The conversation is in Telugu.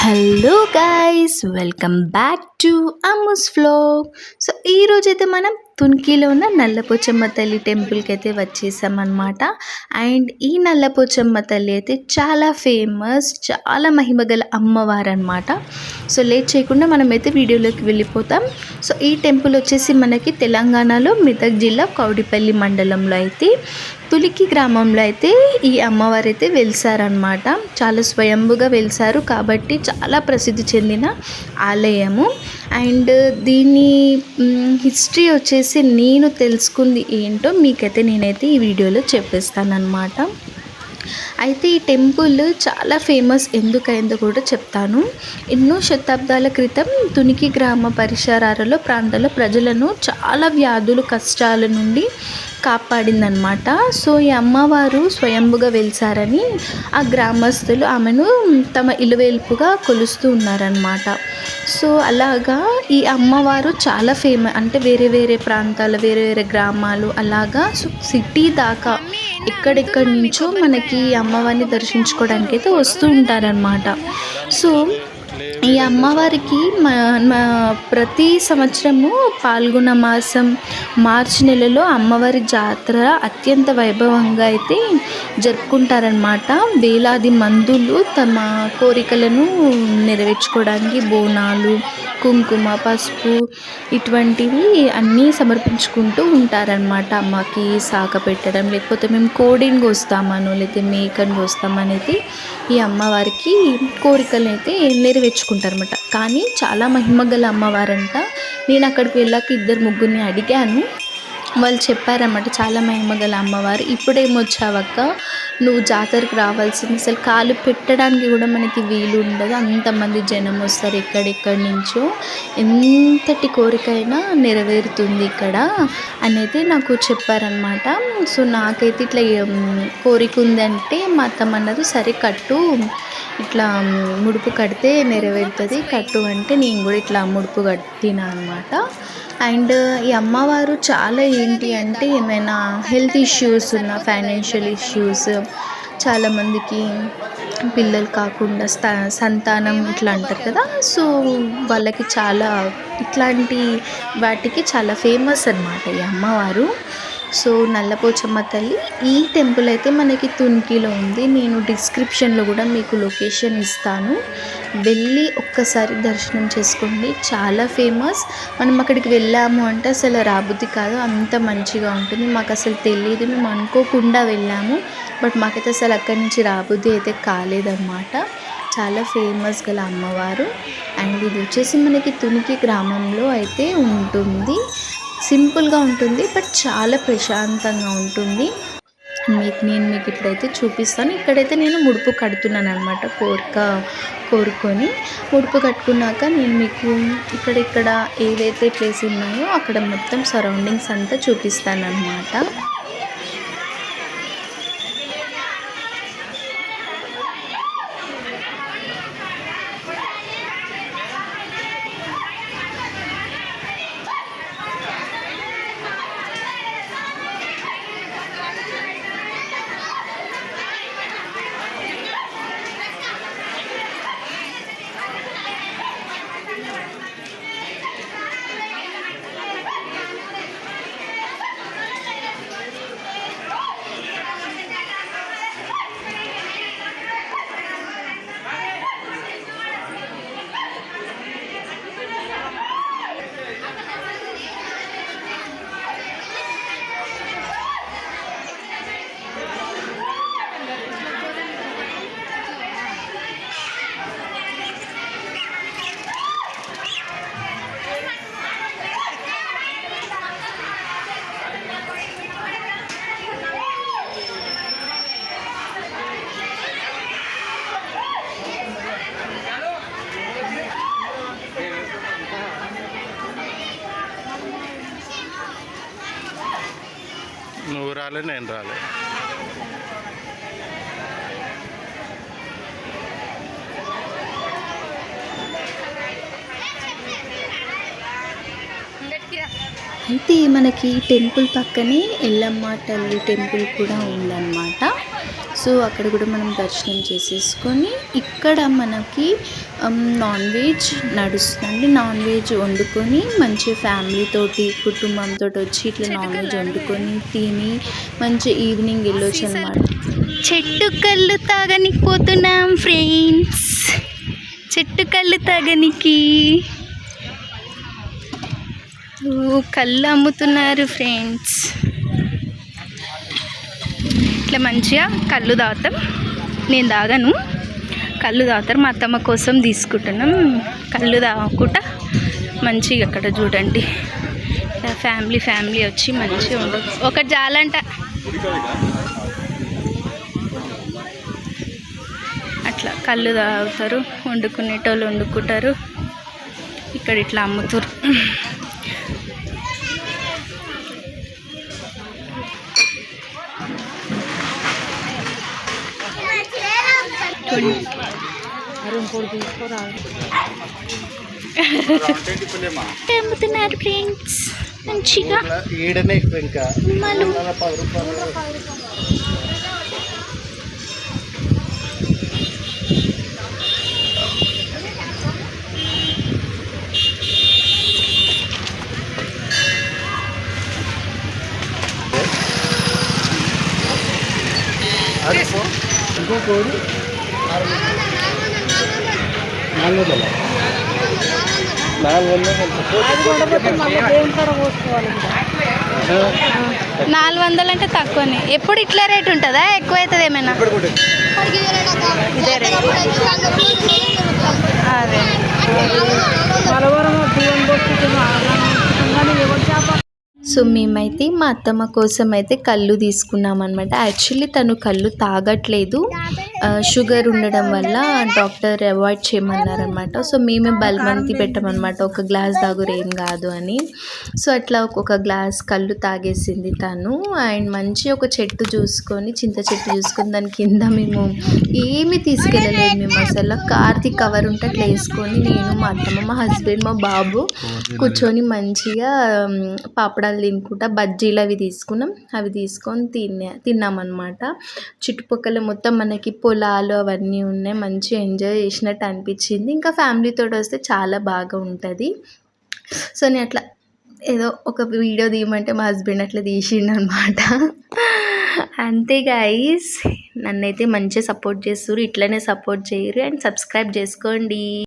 Hello guys, welcome back to Ammu's vlog. So ఈరోజైతే మనం తునికిలో ఉన్న నల్లపోచమ్మ తల్లి టెంపుల్కి అయితే వచ్చేసామన్నమాట. అండ్ ఈ నల్లపోచమ్మ తల్లి అయితే చాలా ఫేమస్, చాలా మహిమగల అమ్మవారు అనమాట. సో లేట్ చేయకుండా మనమైతే వీడియోలోకి వెళ్ళిపోతాం. సో ఈ టెంపుల్ వచ్చేసి మనకి తెలంగాణలో మెదక్ జిల్లా కౌడిపల్లి మండలంలో అయితే తులికి గ్రామంలో అయితే ఈ అమ్మవారు అయితే వెలిసారనమాట. చాలా స్వయంభుగా వెలిసారు కాబట్టి చాలా ప్రసిద్ధి చెందిన ఆలయము. అండ్ దీని హిస్టరీ వచ్చేసి నేను తెలుసుకుంది ఏంటో మీకైతే నేనైతే ఈ వీడియోలో చెప్పేస్తానమాట. అయితే ఈ టెంపుల్ చాలా ఫేమస్ ఎందుకైందో కూడా చెప్తాను. ఎన్నో శతాబ్దాల క్రితం తునికి గ్రామ పరిసరాలలో ప్రాంతాల ప్రజలను చాలా వ్యాధులు కష్టాల నుండి కాపాడిందనమాట. సో ఈ అమ్మవారు స్వయంభుగా వెలిసారని ఆ గ్రామస్తులు ఆమెను తమ ఇలువేల్పుగా కొలుస్తూ ఉన్నారనమాట. సో అలాగా ఈ అమ్మవారు చాలా అంటే వేరే వేరే ప్రాంతాలు, వేరే వేరే గ్రామాలు అలాగా సిటీ దాకా ఎక్కడెక్కడి నుంచో మనకి అమ్మవారిని దర్శించుకోవడానికి అయితే వస్తూ ఉంటారనమాట. సో ఈ అమ్మవారికి ప్రతి సంవత్సరము పాల్గొన మాసం మార్చి నెలలో అమ్మవారి జాతర అత్యంత వైభవంగా అయితే జరుపుకుంటారనమాట. వేలాది మందులు తమ కోరికలను నెరవేర్చుకోవడానికి బోనాలు, కుంకుమ, పసుపు ఇటువంటివి అన్నీ సమర్పించుకుంటూ ఉంటారనమాట. అమ్మకి సాక పెట్టడం, లేకపోతే మేము కోడిని కోస్తామను, లేకపోతే మేకను కోస్తామనేది ఈ అమ్మవారికి కోరికలు అయితే నెరవేర్చుకుంటారనమాట. కానీ చాలా మహిమగల అమ్మవారంట. నేను అక్కడికి వెళ్ళాక 2-3 అడిగాను, వాళ్ళు చెప్పారన్నమాట చాలా మహిమగల అమ్మవారు. ఇప్పుడేమొచ్చావక్క, నువ్వు జాతరకు రావాల్సింది, అసలు కాలు పెట్టడానికి కూడా మనకి వీలు ఉండదు, అంతమంది జనం వస్తారు ఎక్కడెక్కడి నుంచో, ఎంతటి కోరికైనా నెరవేరుతుంది ఇక్కడ అనేది నాకు చెప్పారనమాట. సో నాకైతే ఇట్లా కోరిక ఉందంటే మా అత్తమ్మ అన్నారు, సరే కట్టు, ఇట్లా ముడుపు కడితే నెరవేరుతుంది, కట్టు అంటే నేను కూడా ఇట్లా ముడుపు కట్టినా అనమాట. అండ్ ఈ అమ్మవారు చాలా ఏంటి అంటే ఏమైనా హెల్త్ ఇష్యూస్ ఉన్న, ఫైనాన్షియల్ ఇష్యూస్, చాలామందికి పిల్లలు కాకుండా సంతానం ఇట్లా అంటారు కదా, సో వాళ్ళకి చాలా ఇట్లాంటి వాటికి చాలా ఫేమస్ అన్నమాట ఈ అమ్మవారు. సో నల్లపోచమ్మ తల్లి ఈ టెంపుల్ అయితే మనకి తునికిలో ఉంది. నేను డిస్క్రిప్షన్లో కూడా మీకు లొకేషన్ ఇస్తాను, వెళ్ళి ఒక్కసారి దర్శనం చేసుకోండి. చాలా ఫేమస్. మనం అక్కడికి వెళ్ళాము అంటే అసలు రాబుద్ది కాదు, అంత మంచిగా ఉంటుంది. మాకు అసలు తెలియదు, మేము అనుకోకుండా వెళ్ళాము, బట్ మాకైతే అసలు అక్కడి నుంచి రాబుద్ది అయితే కాలేదన్నమాట. చాలా ఫేమస్ గల అమ్మవారు. అండ్ ఇది వచ్చేసి మనకి తునికి గ్రామంలో అయితే ఉంటుంది. సింపుల్గా ఉంటుంది, బట్ చాలా ప్రశాంతంగా ఉంటుంది. నేను మీకు ఇప్పుడైతే చూపిస్తాను. ఇక్కడైతే నేను ముడుపు కడుతున్నాను అనమాట, కోరుకొని ముడుపు కట్టుకున్నాక నేను మీకు ఇక్కడ ఏవైతే ప్లేస్ ఉన్నాయో అక్కడ మొత్తం సరౌండింగ్స్ అంతా చూపిస్తాను అనమాట. నువ్వు రాలే, నేను రాలే. అయితే మనకి టెంపుల్ పక్కనే ఎల్లమ్మ తల్లి టెంపుల్ కూడా ఉందన్నమాట. సో సో అక్కడ కూడా మనం దర్శనం చేసేసుకొని ఇక్కడ మనకి నాన్ వెజ్ నడుస్తుంది. నాన్ వెజ్ వండుకొని మంచి ఫ్యామిలీతోటి కుటుంబంతో వచ్చి ఇట్లా నాన్ వెజ్ వండుకొని తిని మంచి ఈవినింగ్ వెళ్ళొచ్చు అనమాట. చెట్టు కళ్ళు తాగనికి పోతున్నాం ఫ్రెండ్స్. చెట్టు కళ్ళు తాగనికి కళ్ళు అమ్ముతున్నారు ఫ్రెండ్స్. ఇట్లా మంచిగా కళ్ళు తాగుతాం. నేను తాగను, కళ్ళు తాగుతారు. మా అత్తమ్మ కోసం తీసుకుంటున్నాం. కళ్ళు తాగకుండా మంచిగా అక్కడ చూడండి ఫ్యామిలీ వచ్చి మంచిగా ఉండదు. ఒకటి చాలంట. అట్లా కళ్ళు తాగుతారు, వండుకునేటోళ్ళు వండుకుంటారు. ఇక్కడ ఇట్లా అమ్ముతారు. అమ్ముతున్నారు ఫ్రెండ్స్ మంచిగా. $400 అంటే తక్కువనే. ఎప్పుడు ఇట్లా రేట్ ఉంటుందా, ఎక్కువ అవుతుంది ఏమైనా? అదే సో మేమైతే మా అత్తమ్మ కోసం అయితే కళ్ళు తీసుకున్నాం అనమాట. యాక్చువల్లీ తను కళ్ళు తాగట్లేదు, షుగర్ ఉండడం వల్ల డాక్టర్ అవాయిడ్ చేయమన్నారనమాట. సో మేమే బలవంతి పెట్టామన్నమాట, ఒక గ్లాస్ తాగురు ఏం కాదు అని. సో అట్లా ఒక్కొక్క గ్లాస్ కళ్ళు తాగేసింది తను. అండ్ మంచి ఒక చెట్టు చూసుకొని, చింత చెట్టు చూసుకొని దాని కింద మేము ఏమీ తీసుకెళ్ళలేదు. మేము అసలు కార్తీక్ కవర్ ఉంటే అట్లా వేసుకొని నేను, మా అత్తమ్మ, మా హస్బెండ్, మా బాబు కూర్చొని మంచిగా పాపడాలు తినుకుంటా బజ్జీలు అవి తీసుకున్నాం. అవి తీసుకొని తిన్నామన్నమాట. చుట్టుపక్కల మొత్తం మనకి పొలాలు అవన్నీ ఉన్నాయి. మంచిగా ఎంజాయ్ చేసినట్టు అనిపించింది. ఇంకా ఫ్యామిలీతో వస్తే చాలా బాగా ఉంటుంది. సో నేను అట్లా ఏదో ఒక వీడియో తీయమంటే మా హస్బెండ్ అట్లా తీసిండు అనమాట. అంతే గైస్, నన్నైతే మంచిగా సపోర్ట్ చేస్తారు. ఇట్లనే సపోర్ట్ చేయరు అండ్ సబ్స్క్రైబ్ చేసుకోండి.